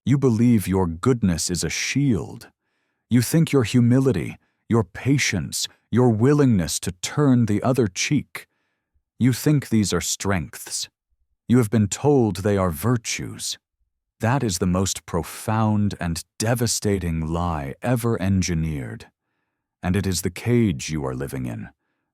You believe your goodness is a shield. You think your humility, your patience, your willingness to turn the other cheek. You think these are strengths. You have been told they are virtues. That is the most profound and devastating lie ever engineered. And it is the cage you are living in.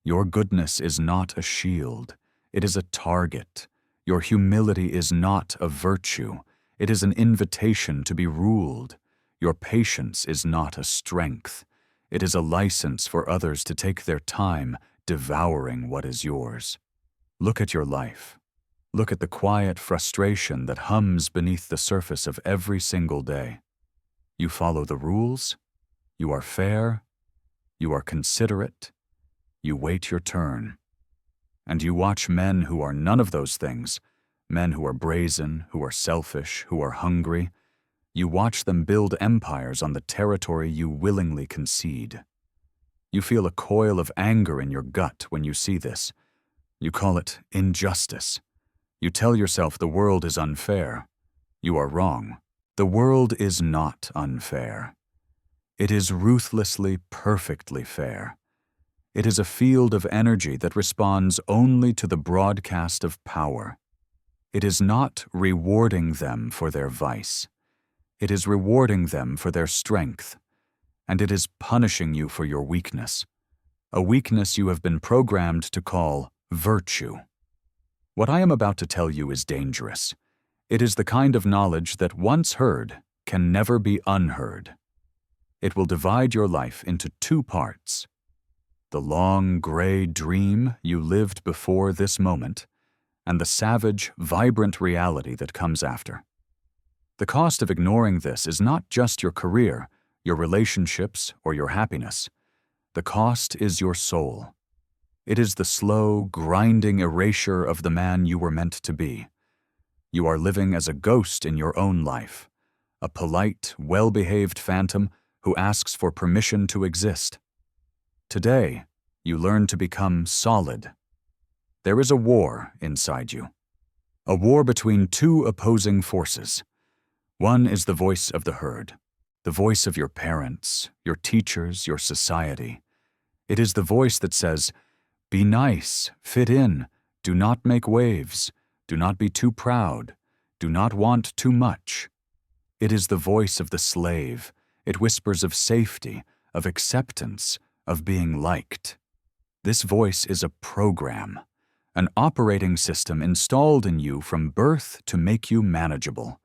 Your goodness is not a shield. It is a target. Your humility is not a virtue. It is an invitation to be ruled. Your patience is not a strength. It is a license for others to take their time devouring what is yours. Look at your life. Look at the quiet frustration that hums beneath the surface of every single day. You follow the rules. You are fair. You are considerate. You wait your turn. And you watch men who are none of those things, men who are brazen, who are selfish, who are hungry. You watch them build empires on the territory you willingly concede. You feel a coil of anger in your gut when you see this. You call it injustice. You tell yourself the world is unfair. You are wrong. The world is not unfair. It is ruthlessly, perfectly fair. It is a field of energy that responds only to the broadcast of power. It is not rewarding them for their vice. It is rewarding them for their strength. And it is punishing you for your weakness, a weakness you have been programmed to call virtue. What I am about to tell you is dangerous. It is the kind of knowledge that once heard can never be unheard. It will divide your life into two parts: the long, gray dream you lived before this moment, and the savage, vibrant reality that comes after. The cost of ignoring this is not just your career, your relationships, or your happiness. The cost is your soul. It is the slow, grinding erasure of the man you were meant to be. You are living as a ghost in your own life, a polite, well-behaved phantom who asks for permission to exist. Today, you learn to become solid. There is a war inside you, a war between two opposing forces. One is the voice of the herd, the voice of your parents, your teachers, your society. It is the voice that says, "Be nice, fit in, do not make waves, do not be too proud, do not want too much." It is the voice of the slave. It whispers of safety, of acceptance, of being liked. This voice is a program, an operating system installed in you from birth to make you manageable,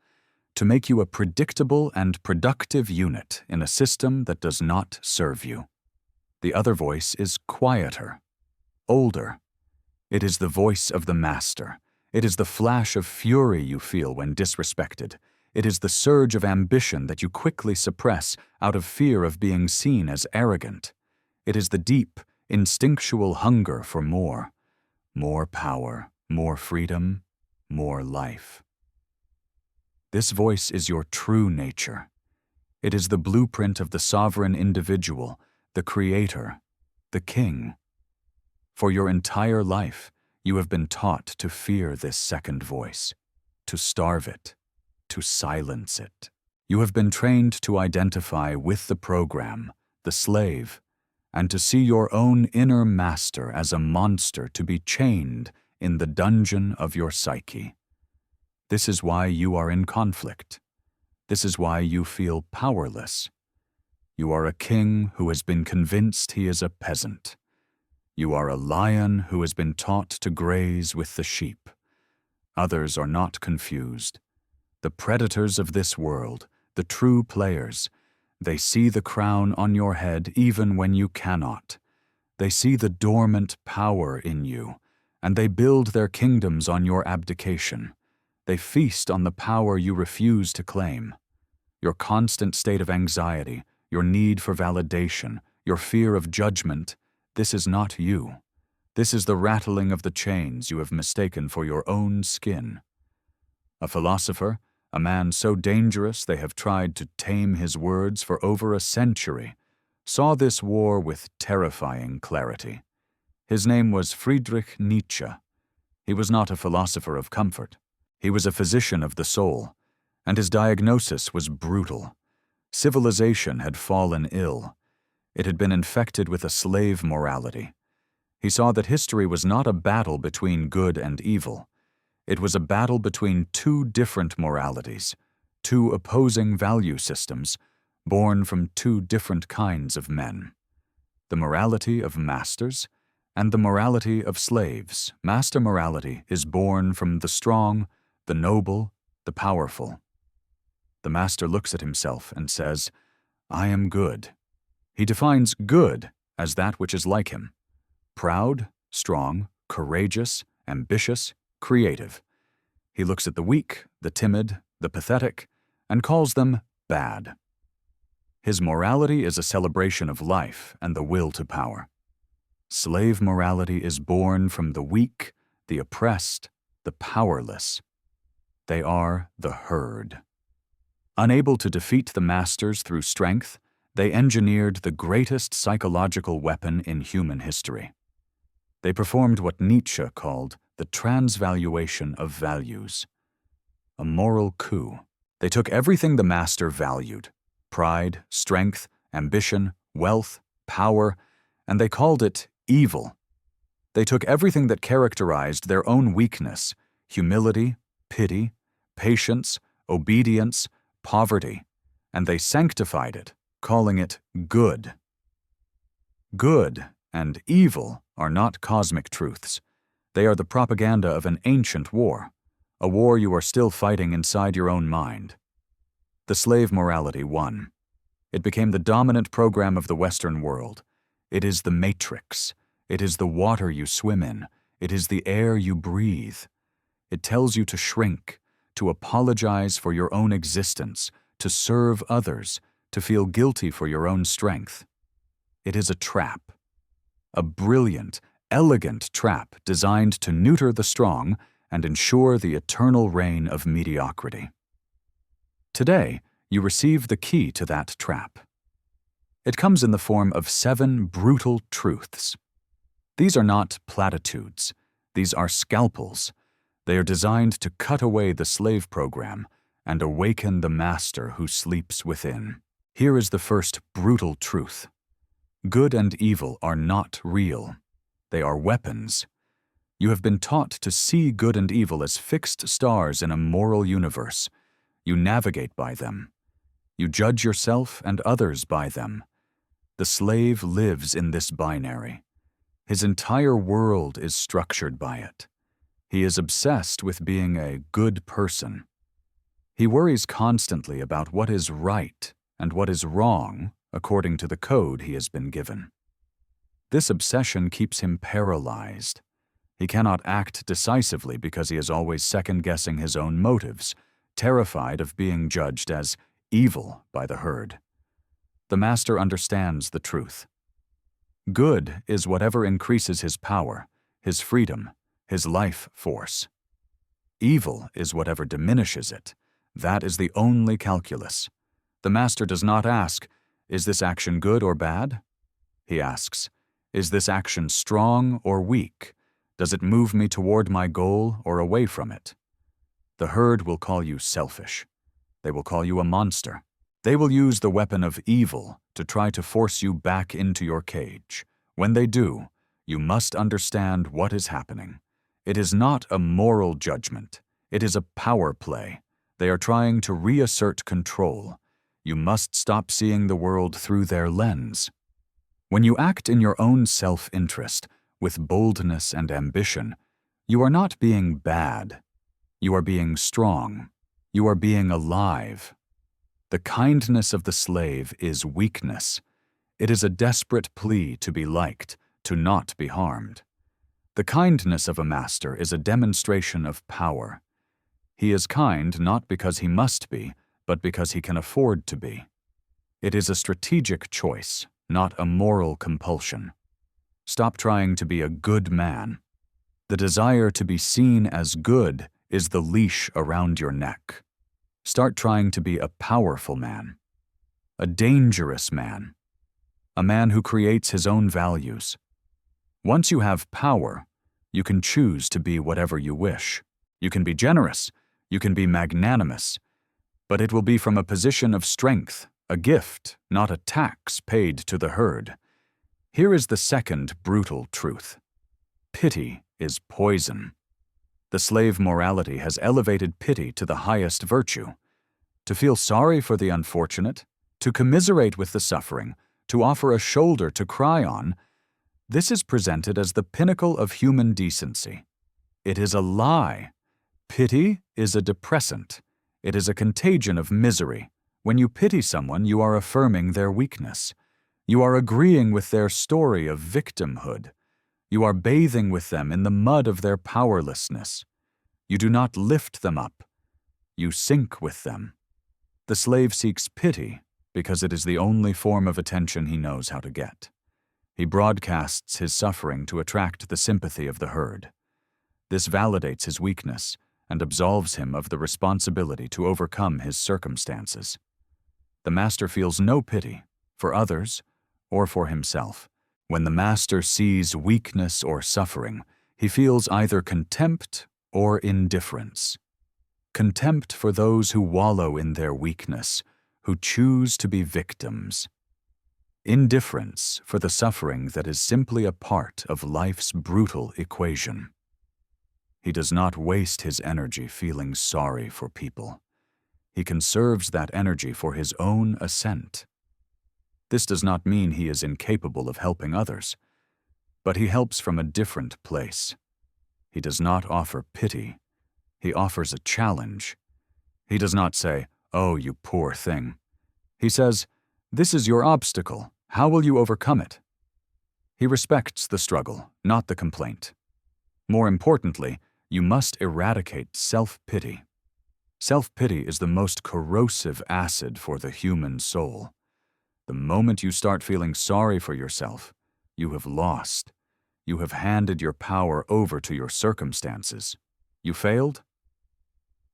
to make you a predictable and productive unit in a system that does not serve you. The other voice is quieter, older. It is the voice of the master. It is the flash of fury you feel when disrespected. It is the surge of ambition that you quickly suppress out of fear of being seen as arrogant. It is the deep, instinctual hunger for more power, more freedom, more life. This voice is your true nature. It is the blueprint of the sovereign individual, the creator, the king. For your entire life, you have been taught to fear this second voice, to starve it, to silence it. You have been trained to identify with the program, the slave, and to see your own inner master as a monster to be chained in the dungeon of your psyche. This is why you are in conflict. This is why you feel powerless. You are a king who has been convinced he is a peasant. You are a lion who has been taught to graze with the sheep. Others are not confused. The predators of this world, the true players, they see the crown on your head even when you cannot. They see the dormant power in you, and they build their kingdoms on your abdication. They feast on the power you refuse to claim. Your constant state of anxiety, your need for validation, your fear of judgment, this is not you. This is the rattling of the chains you have mistaken for your own skin. A philosopher, a man so dangerous they have tried to tame his words for over a century, saw this war with terrifying clarity. His name was Friedrich Nietzsche. He was not a philosopher of comfort. He was a physician of the soul, and his diagnosis was brutal. Civilization had fallen ill. It had been infected with a slave morality. He saw that history was not a battle between good and evil. It was a battle between two different moralities, two opposing value systems, born from two different kinds of men. The morality of masters and the morality of slaves. Master morality is born from the strong, the noble, the powerful. The master looks at himself and says, "I am good." He defines good as that which is like him: proud, strong, courageous, ambitious, creative. He looks at the weak, the timid, the pathetic, and calls them bad. His morality is a celebration of life and the will to power. Slave morality is born from the weak, the oppressed, the powerless. They are the herd. Unable to defeat the masters through strength, they engineered the greatest psychological weapon in human history. They performed what Nietzsche called the transvaluation of values. A moral coup. They took everything the master valued: pride, strength, ambition, wealth, power, and they called it evil. They took everything that characterized their own weakness: humility, pity, patience, obedience, poverty, and they sanctified it, calling it good. Good and evil are not cosmic truths. They are the propaganda of an ancient war, a war you are still fighting inside your own mind. The slave morality won. It became the dominant program of the Western world. It is the matrix. It is the water you swim in. It is the air you breathe. It tells you to shrink, to apologize for your own existence, to serve others, to feel guilty for your own strength. It is a trap. A brilliant, elegant trap designed to neuter the strong and ensure the eternal reign of mediocrity. Today, you receive the key to that trap. It comes in the form of 7 brutal truths. These are not platitudes. These are scalpels. They are designed to cut away the slave program and awaken the master who sleeps within. Here is the first brutal truth. Good and evil are not real. They are weapons. You have been taught to see good and evil as fixed stars in a moral universe. You navigate by them. You judge yourself and others by them. The slave lives in this binary. His entire world is structured by it. He is obsessed with being a good person. He worries constantly about what is right and what is wrong according to the code he has been given. This obsession keeps him paralyzed. He cannot act decisively because he is always second-guessing his own motives, terrified of being judged as evil by the herd. The master understands the truth. Good is whatever increases his power, his freedom, his life force. Evil is whatever diminishes it. That is the only calculus. The master does not ask, "Is this action good or bad?" He asks, "Is this action strong or weak? Does it move me toward my goal or away from it?" The herd will call you selfish. They will call you a monster. They will use the weapon of evil to try to force you back into your cage. When they do, you must understand what is happening. It is not a moral judgment. It is a power play. They are trying to reassert control. You must stop seeing the world through their lens. When you act in your own self-interest, with boldness and ambition, you are not being bad. You are being strong. You are being alive. The kindness of the slave is weakness. It is a desperate plea to be liked, to not be harmed. The kindness of a master is a demonstration of power. He is kind not because he must be, but because he can afford to be. It is a strategic choice, not a moral compulsion. Stop trying to be a good man. The desire to be seen as good is the leash around your neck. Start trying to be a powerful man, a dangerous man, a man who creates his own values. Once you have power, you can choose to be whatever you wish. You can be generous. You can be magnanimous. But it will be from a position of strength, a gift, not a tax paid to the herd. Here is the second brutal truth. Pity is poison. The slave morality has elevated pity to the highest virtue. To feel sorry for the unfortunate, to commiserate with the suffering, to offer a shoulder to cry on, this is presented as the pinnacle of human decency. It is a lie. Pity is a depressant. It is a contagion of misery. When you pity someone, you are affirming their weakness. You are agreeing with their story of victimhood. You are bathing with them in the mud of their powerlessness. You do not lift them up. You sink with them. The slave seeks pity because it is the only form of attention he knows how to get. He broadcasts his suffering to attract the sympathy of the herd. This validates his weakness and absolves him of the responsibility to overcome his circumstances. The master feels no pity for others or for himself. When the master sees weakness or suffering, he feels either contempt or indifference. Contempt for those who wallow in their weakness, who choose to be victims. Indifference for the suffering that is simply a part of life's brutal equation. He does not waste his energy feeling sorry for people. He conserves that energy for his own ascent. This does not mean he is incapable of helping others, but he helps from a different place. He does not offer pity. He offers a challenge. He does not say, "Oh, you poor thing." He says, "This is your obstacle. How will you overcome it?" He respects the struggle, not the complaint. More importantly, you must eradicate self-pity. Self-pity is the most corrosive acid for the human soul. The moment you start feeling sorry for yourself, you have lost. You have handed your power over to your circumstances. You failed?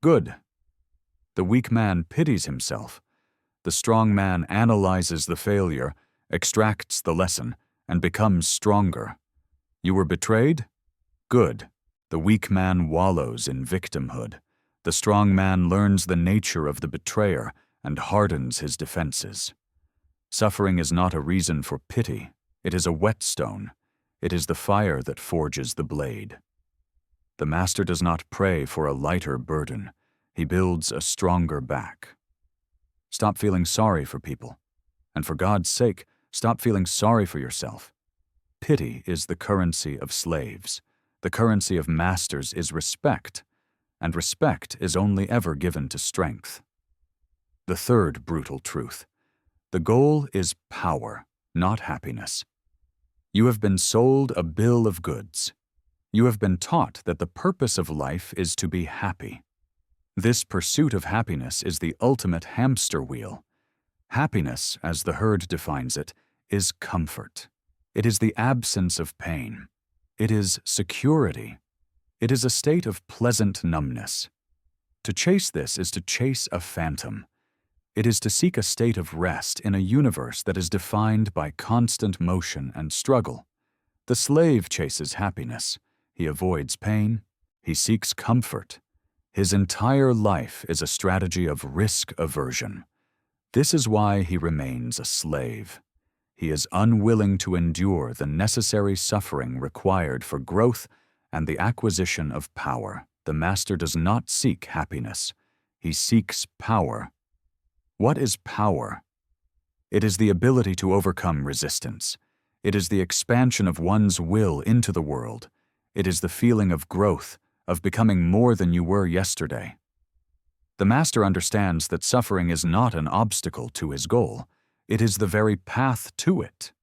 Good. The weak man pities himself. The strong man analyzes the failure, extracts the lesson, and becomes stronger. You were betrayed? Good. The weak man wallows in victimhood. The strong man learns the nature of the betrayer and hardens his defenses. Suffering is not a reason for pity. It is a whetstone. It is the fire that forges the blade. The master does not pray for a lighter burden. He builds a stronger back. Stop feeling sorry for people. And for God's sake, stop feeling sorry for yourself. Pity is the currency of slaves. The currency of masters is respect, and respect is only ever given to strength. The third brutal truth. The goal is power, not happiness. You have been sold a bill of goods. You have been taught that the purpose of life is to be happy. This pursuit of happiness is the ultimate hamster wheel. Happiness, as the herd defines it, is comfort. It is the absence of pain. It is security. It is a state of pleasant numbness. To chase this is to chase a phantom. It is to seek a state of rest in a universe that is defined by constant motion and struggle. The slave chases happiness. He avoids pain. He seeks comfort. His entire life is a strategy of risk aversion. This is why he remains a slave. He is unwilling to endure the necessary suffering required for growth and the acquisition of power. The master does not seek happiness. He seeks power. What is power? It is the ability to overcome resistance. It is the expansion of one's will into the world. It is the feeling of growth, of becoming more than you were yesterday. The master understands that suffering is not an obstacle to his goal. It is the very path to it.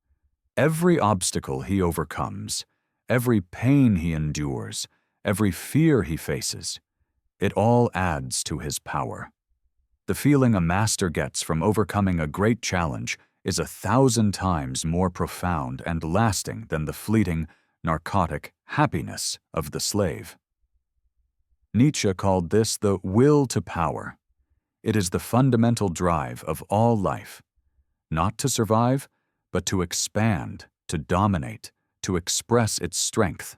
Every obstacle he overcomes, every pain he endures, every fear he faces, it all adds to his power. The feeling a master gets from overcoming a great challenge is 1,000 times more profound and lasting than the fleeting, narcotic happiness of the slave. Nietzsche called this the will to power. It is the fundamental drive of all life, not to survive, but to expand, to dominate, to express its strength.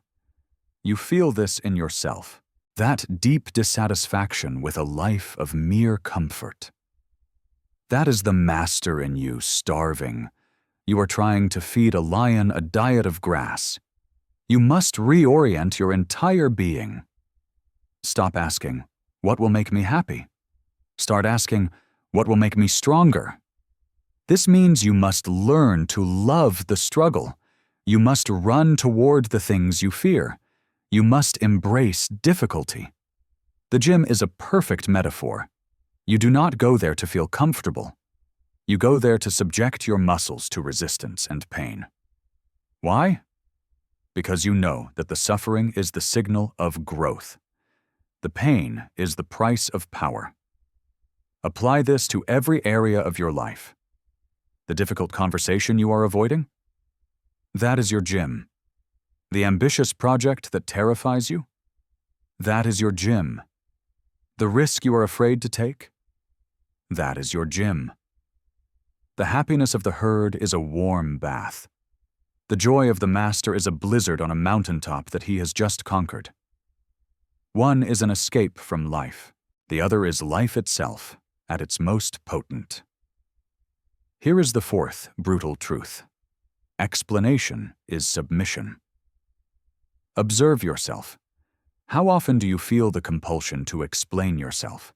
You feel this in yourself. That deep dissatisfaction with a life of mere comfort. That is the master in you starving. You are trying to feed a lion a diet of grass. You must reorient your entire being. Stop asking, "What will make me happy?" Start asking, "What will make me stronger?" This means you must learn to love the struggle. You must run toward the things you fear. You must embrace difficulty. The gym is a perfect metaphor. You do not go there to feel comfortable. You go there to subject your muscles to resistance and pain. Why? Because you know that the suffering is the signal of growth. The pain is the price of power. Apply this to every area of your life. The difficult conversation you are avoiding? That is your gym. The ambitious project that terrifies you? That is your gym. The risk you are afraid to take? That is your gym. The happiness of the herd is a warm bath. The joy of the master is a blizzard on a mountaintop that he has just conquered. One is an escape from life. The other is life itself, at its most potent. Here is the fourth brutal truth. Explanation is submission. Observe yourself. How often do you feel the compulsion to explain yourself,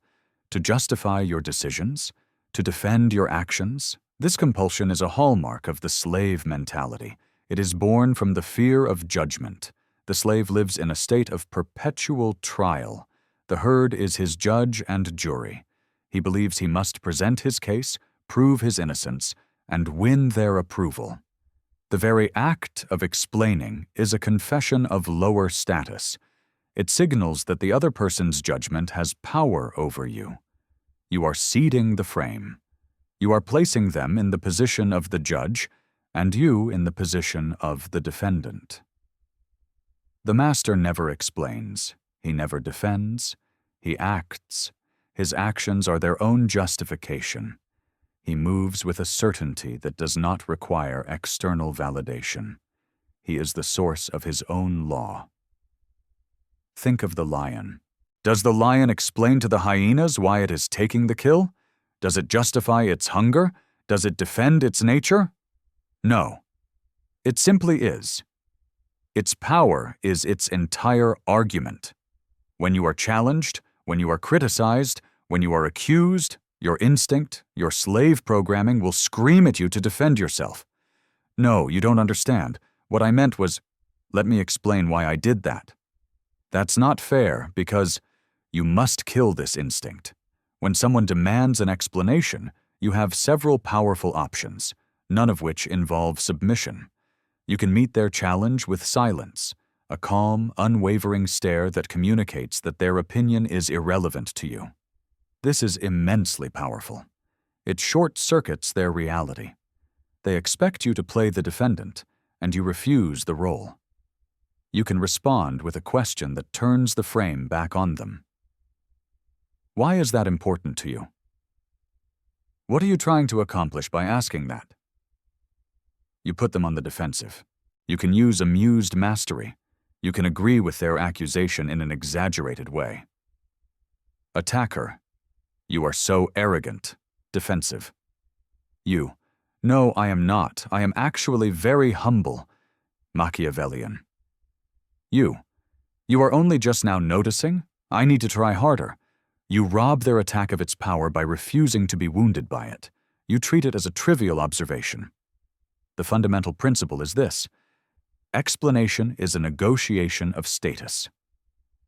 to justify your decisions, to defend your actions? This compulsion is a hallmark of the slave mentality. It is born from the fear of judgment. The slave lives in a state of perpetual trial. The herd is his judge and jury. He believes he must present his case, prove his innocence, and win their approval. The very act of explaining is a confession of lower status. It signals that the other person's judgment has power over you. You are ceding the frame. You are placing them in the position of the judge, and you in the position of the defendant. The master never explains. He never defends. He acts. His actions are their own justification. He moves with a certainty that does not require external validation. He is the source of his own law. Think of the lion. Does the lion explain to the hyenas why it is taking the kill? Does it justify its hunger? Does it defend its nature? No. It simply is. Its power is its entire argument. When you are challenged, when you are criticized, when you are accused, your instinct, your slave programming will scream at you to defend yourself. No, you don't understand. What I meant was, let me explain why I did that. That's not fair because you must kill this instinct. When someone demands an explanation, you have several powerful options, none of which involve submission. You can meet their challenge with silence, a calm, unwavering stare that communicates that their opinion is irrelevant to you. This is immensely powerful. It short-circuits their reality. They expect you to play the defendant, and you refuse the role. You can respond with a question that turns the frame back on them. Why is that important to you? What are you trying to accomplish by asking that? You put them on the defensive. You can use amused mastery. You can agree with their accusation in an exaggerated way. Attacker. You are so arrogant. Defensive. You. No, I am not. I am actually very humble. Machiavellian. You. You are only just now noticing? I need to try harder. You rob their attack of its power by refusing to be wounded by it. You treat it as a trivial observation. The fundamental principle is this. Explanation is a negotiation of status.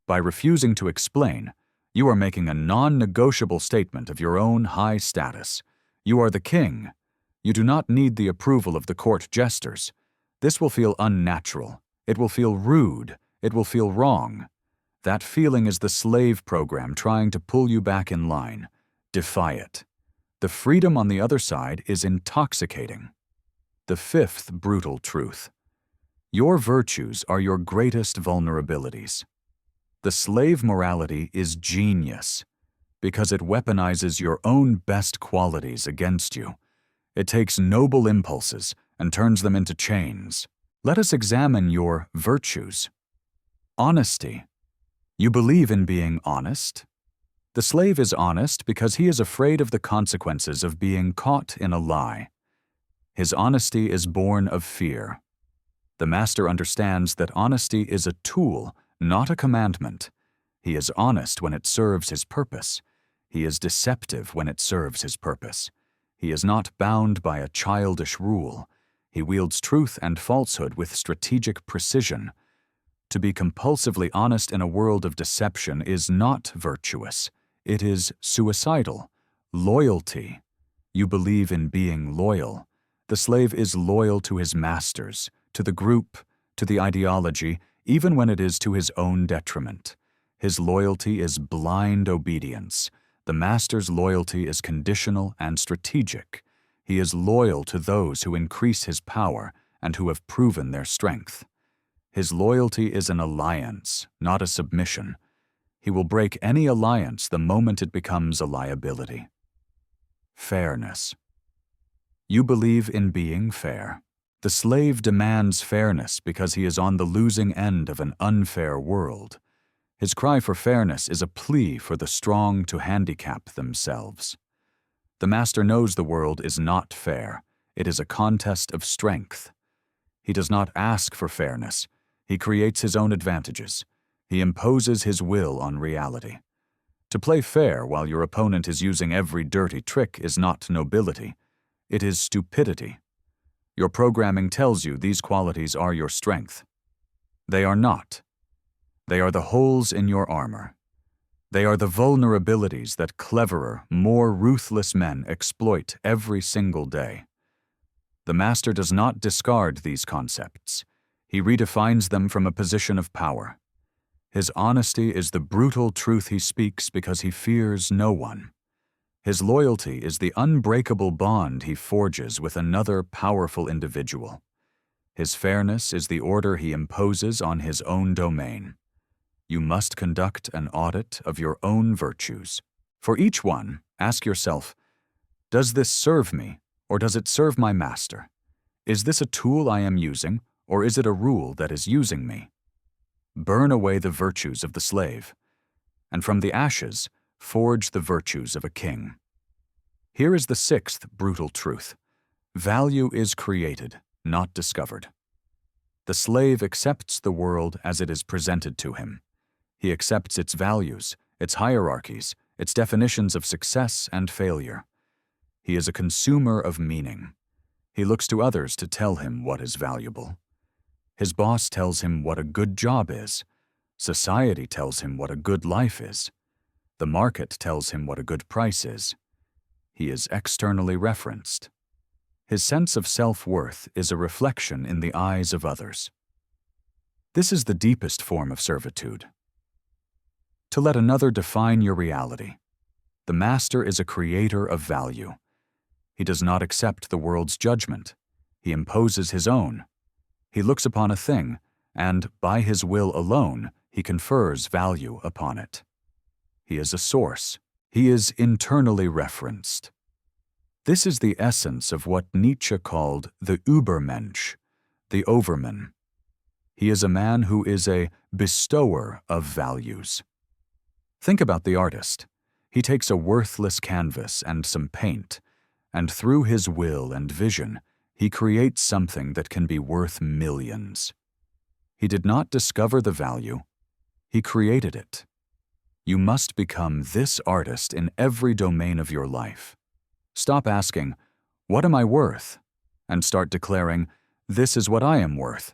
By refusing to explain, you are making a non-negotiable statement of your own high status. You are the king. You do not need the approval of the court jesters. This will feel unnatural. It will feel rude. It will feel wrong. That feeling is the slave program trying to pull you back in line. Defy it. The freedom on the other side is intoxicating. The fifth brutal truth. Your virtues are your greatest vulnerabilities. The slave morality is genius because it weaponizes your own best qualities against you. It takes noble impulses and turns them into chains. Let us examine your virtues. Honesty. You believe in being honest? The slave is honest because he is afraid of the consequences of being caught in a lie. His honesty is born of fear. The master understands that honesty is a tool, not a commandment. He is honest when it serves his purpose. He is deceptive when it serves his purpose. He is not bound by a childish rule. He wields truth and falsehood with strategic precision. To be compulsively honest in a world of deception is not virtuous. It is suicidal. Loyalty. You believe in being loyal. The slave is loyal to his masters, to the group, to the ideology, even when it is to his own detriment. His loyalty is blind obedience. The master's loyalty is conditional and strategic. He is loyal to those who increase his power and who have proven their strength. His loyalty is an alliance, not a submission. He will break any alliance the moment it becomes a liability. Fairness. You believe in being fair. The slave demands fairness because he is on the losing end of an unfair world. His cry for fairness is a plea for the strong to handicap themselves. The master knows the world is not fair. It is a contest of strength. He does not ask for fairness. He creates his own advantages. He imposes his will on reality. To play fair while your opponent is using every dirty trick is not nobility. It is stupidity. Your programming tells you these qualities are your strength. They are not. They are the holes in your armor. They are the vulnerabilities that cleverer, more ruthless men exploit every single day. The master does not discard these concepts. He redefines them from a position of power. His honesty is the brutal truth he speaks because he fears no one. His loyalty is the unbreakable bond he forges with another powerful individual. His fairness is the order he imposes on his own domain. You must conduct an audit of your own virtues. For each one, ask yourself, does this serve me, or does it serve my master? Is this a tool I am using, or is it a rule that is using me? Burn away the virtues of the slave, and from the ashes, forge the virtues of a king. Here is the sixth brutal truth. Value is created, not discovered. The slave accepts the world as it is presented to him. He accepts its values, its hierarchies, its definitions of success and failure. He is a consumer of meaning. He looks to others to tell him what is valuable. His boss tells him what a good job is. Society tells him what a good life is. The market tells him what a good price is. He is externally referenced. His sense of self-worth is a reflection in the eyes of others. This is the deepest form of servitude. To let another define your reality. The master is a creator of value. He does not accept the world's judgment. He imposes his own. He looks upon a thing, and by his will alone, he confers value upon it. He is a source. He is internally referenced. This is the essence of what Nietzsche called the Übermensch, the overman. He is a man who is a bestower of values. Think about the artist. He takes a worthless canvas and some paint, and through his will and vision, he creates something that can be worth millions. He did not discover the value. He created it. You must become this artist in every domain of your life. Stop asking, "What am I worth?" and start declaring, "This is what I am worth."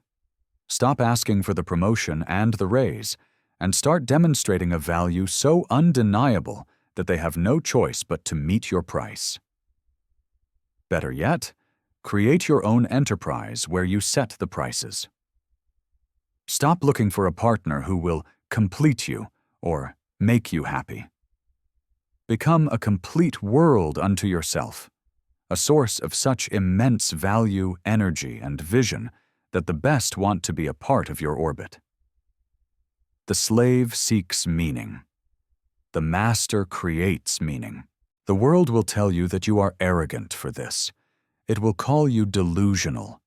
Stop asking for the promotion and the raise, and start demonstrating a value so undeniable that they have no choice but to meet your price. Better yet, create your own enterprise where you set the prices. Stop looking for a partner who will complete you or make you happy. Become a complete world unto yourself, a source of such immense value, energy, and vision that the best want to be a part of your orbit. The slave seeks meaning. The master creates meaning. The world will tell you that you are arrogant for this. It will call you delusional.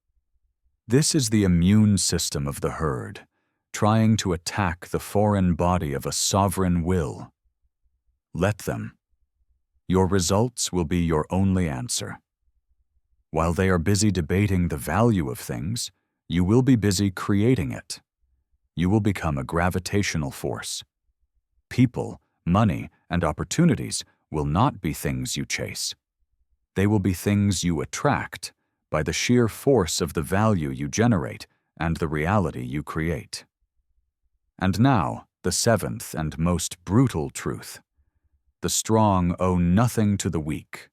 This is the immune system of the herd. trying to attack the foreign body of a sovereign will. Let them. Your results will be your only answer. While they are busy debating the value of things, you will be busy creating it. You will become a gravitational force. People, money, and opportunities will not be things you chase. They will be things you attract by the sheer force of the value you generate and the reality you create. And now, the seventh and most brutal truth. The strong owe nothing to the weak.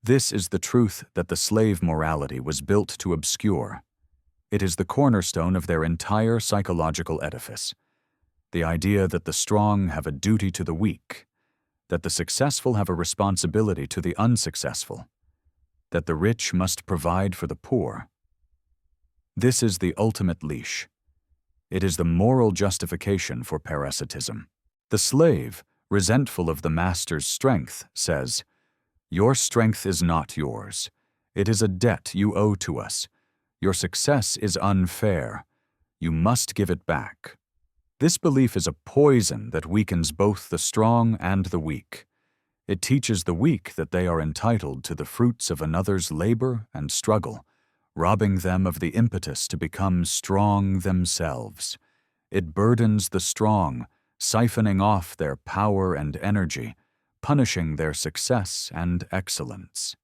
This is the truth that the slave morality was built to obscure. It is the cornerstone of their entire psychological edifice. The idea that the strong have a duty to the weak, that the successful have a responsibility to the unsuccessful, that the rich must provide for the poor. This is the ultimate leash. It is the moral justification for parasitism. The slave, resentful of the master's strength, says, "Your strength is not yours. It is a debt you owe to us. Your success is unfair. You must give it back." This belief is a poison that weakens both the strong and the weak. It teaches the weak that they are entitled to the fruits of another's labor and struggle, robbing them of the impetus to become strong themselves. It burdens the strong, siphoning off their power and energy, punishing their success and excellence.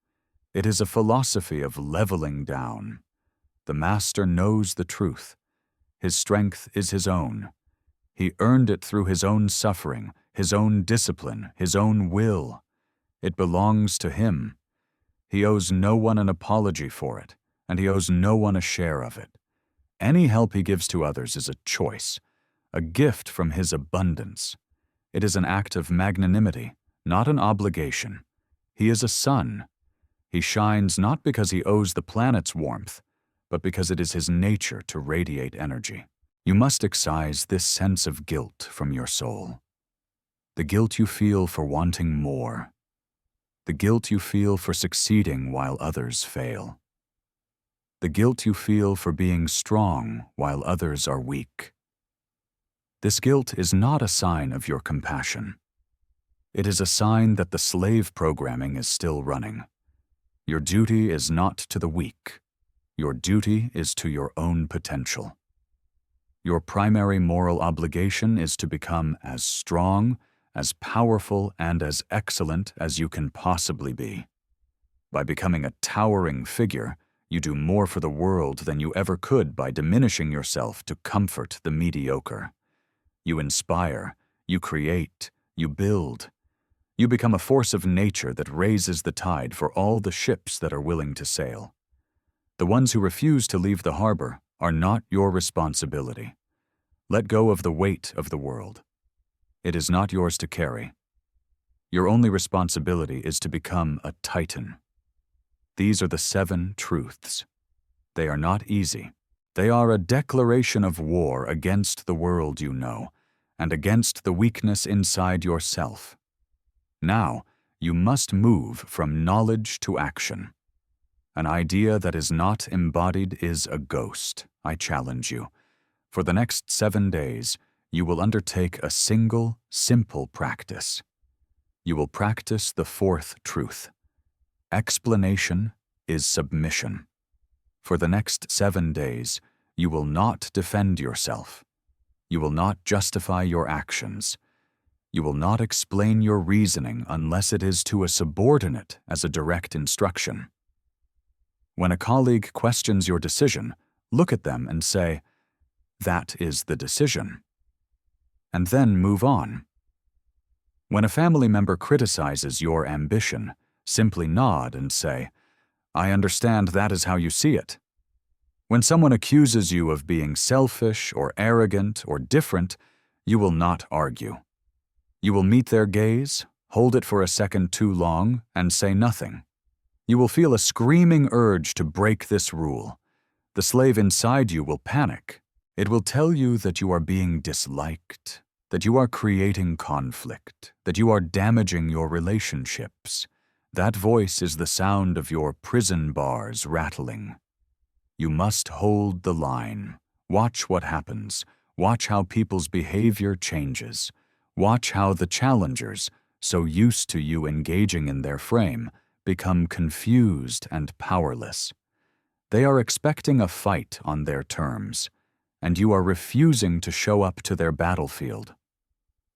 It is a philosophy of leveling down. The master knows the truth. His strength is his own. He earned it through his own suffering, his own discipline, his own will. It belongs to him. He owes no one an apology for it, and he owes no one a share of it. Any help he gives to others is a choice, a gift from his abundance. It is an act of magnanimity, not an obligation. He is a sun. He shines not because he owes the planet's warmth, but because it is his nature to radiate energy. You must excise this sense of guilt from your soul. The guilt you feel for wanting more. The guilt you feel for succeeding while others fail. The guilt you feel for being strong while others are weak. This guilt is not a sign of your compassion. It is a sign that the slave programming is still running. Your duty is not to the weak. Your duty is to your own potential. Your primary moral obligation is to become as strong, as powerful, and as excellent as you can possibly be. By becoming a towering figure, you do more for the world than you ever could by diminishing yourself to comfort the mediocre. You inspire, you create, you build. You become a force of nature that raises the tide for all the ships that are willing to sail. The ones who refuse to leave the harbor are not your responsibility. Let go of the weight of the world. It is not yours to carry. Your only responsibility is to become a titan. These are the 7 truths. They are not easy. They are a declaration of war against the world you know, and against the weakness inside yourself. Now, you must move from knowledge to action. An idea that is not embodied is a ghost. I challenge you. For the next 7 days, you will undertake a single, simple practice. You will practice the 4th truth. Explanation is submission. For the next 7 days, you will not defend yourself. You will not justify your actions. You will not explain your reasoning unless it is to a subordinate as a direct instruction. When a colleague questions your decision, look at them and say, "That is the decision," and then move on. When a family member criticizes your ambition, simply nod and say, "I understand that is how you see it." When someone accuses you of being selfish or arrogant or different, you will not argue. You will meet their gaze, hold it for a second too long, and say nothing. You will feel a screaming urge to break this rule. The slave inside you will panic. It will tell you that you are being disliked, that you are creating conflict, that you are damaging your relationships. That voice is the sound of your prison bars rattling. You must hold the line. Watch what happens. Watch how people's behavior changes. Watch how the challengers, so used to you engaging in their frame, become confused and powerless. They are expecting a fight on their terms, and you are refusing to show up to their battlefield.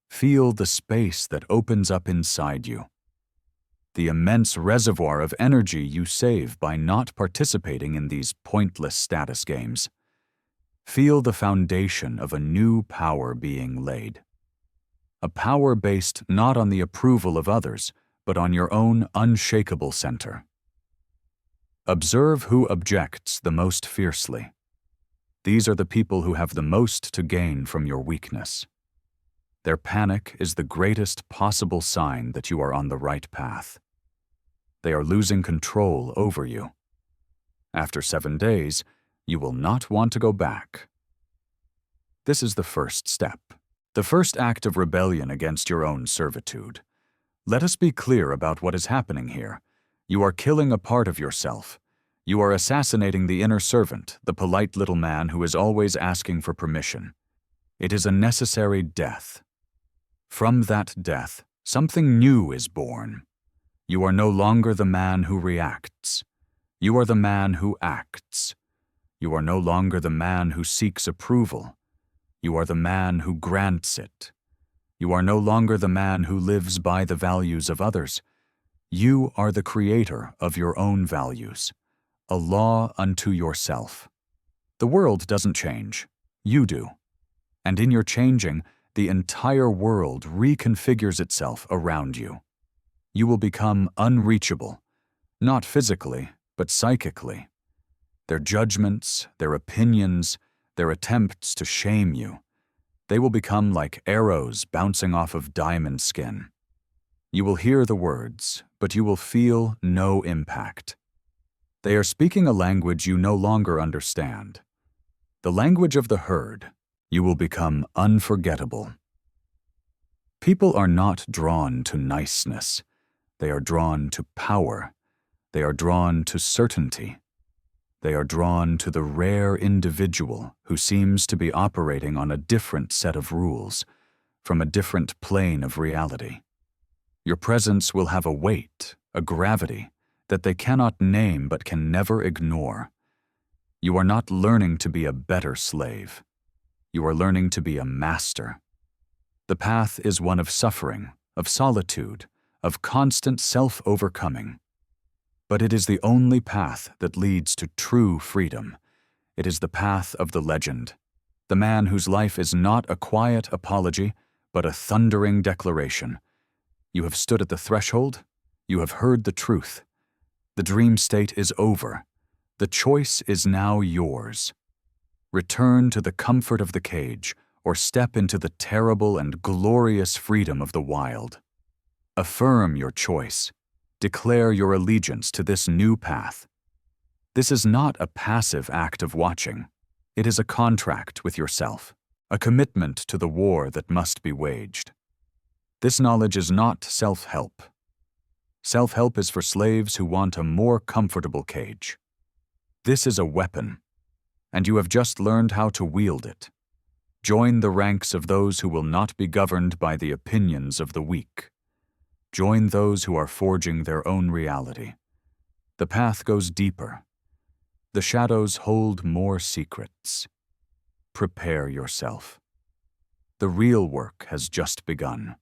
Feel the space that opens up inside you, the immense reservoir of energy you save by not participating in these pointless status games. Feel the foundation of a new power being laid. A power based not on the approval of others, but on your own unshakable center. Observe who objects the most fiercely. These are the people who have the most to gain from your weakness. Their panic is the greatest possible sign that you are on the right path. They are losing control over you. After 7 days, you will not want to go back. This is the first step, the first act of rebellion against your own servitude. Let us be clear about what is happening here. You are killing a part of yourself. You are assassinating the inner servant, the polite little man who is always asking for permission. It is a necessary death. From that death, something new is born. You are no longer the man who reacts. You are the man who acts. You are no longer the man who seeks approval. You are the man who grants it. You are no longer the man who lives by the values of others. You are the creator of your own values, a law unto yourself. The world doesn't change. You do. And in your changing, the entire world reconfigures itself around you. You will become unreachable, not physically, but psychically. Their judgments, their opinions, their attempts to shame you, they will become like arrows bouncing off of diamond skin. You will hear the words, but you will feel no impact. They are speaking a language you no longer understand. The language of the herd. You will become unforgettable. People are not drawn to niceness. They are drawn to power. They are drawn to certainty. They are drawn to the rare individual who seems to be operating on a different set of rules, from a different plane of reality. Your presence will have a weight, a gravity, that they cannot name but can never ignore. You are not learning to be a better slave. You are learning to be a master. The path is one of suffering, of solitude, of constant self-overcoming. But it is the only path that leads to true freedom. It is the path of the legend, the man whose life is not a quiet apology, but a thundering declaration. You have stood at the threshold. You have heard the truth. The dream state is over. The choice is now yours. Return to the comfort of the cage, or step into the terrible and glorious freedom of the wild. Affirm your choice. Declare your allegiance to this new path. This is not a passive act of watching. It is a contract with yourself, a commitment to the war that must be waged. This knowledge is not self-help. Self-help is for slaves who want a more comfortable cage. This is a weapon, and you have just learned how to wield it. Join the ranks of those who will not be governed by the opinions of the weak. Join those who are forging their own reality. The path goes deeper. The shadows hold more secrets. Prepare yourself. The real work has just begun.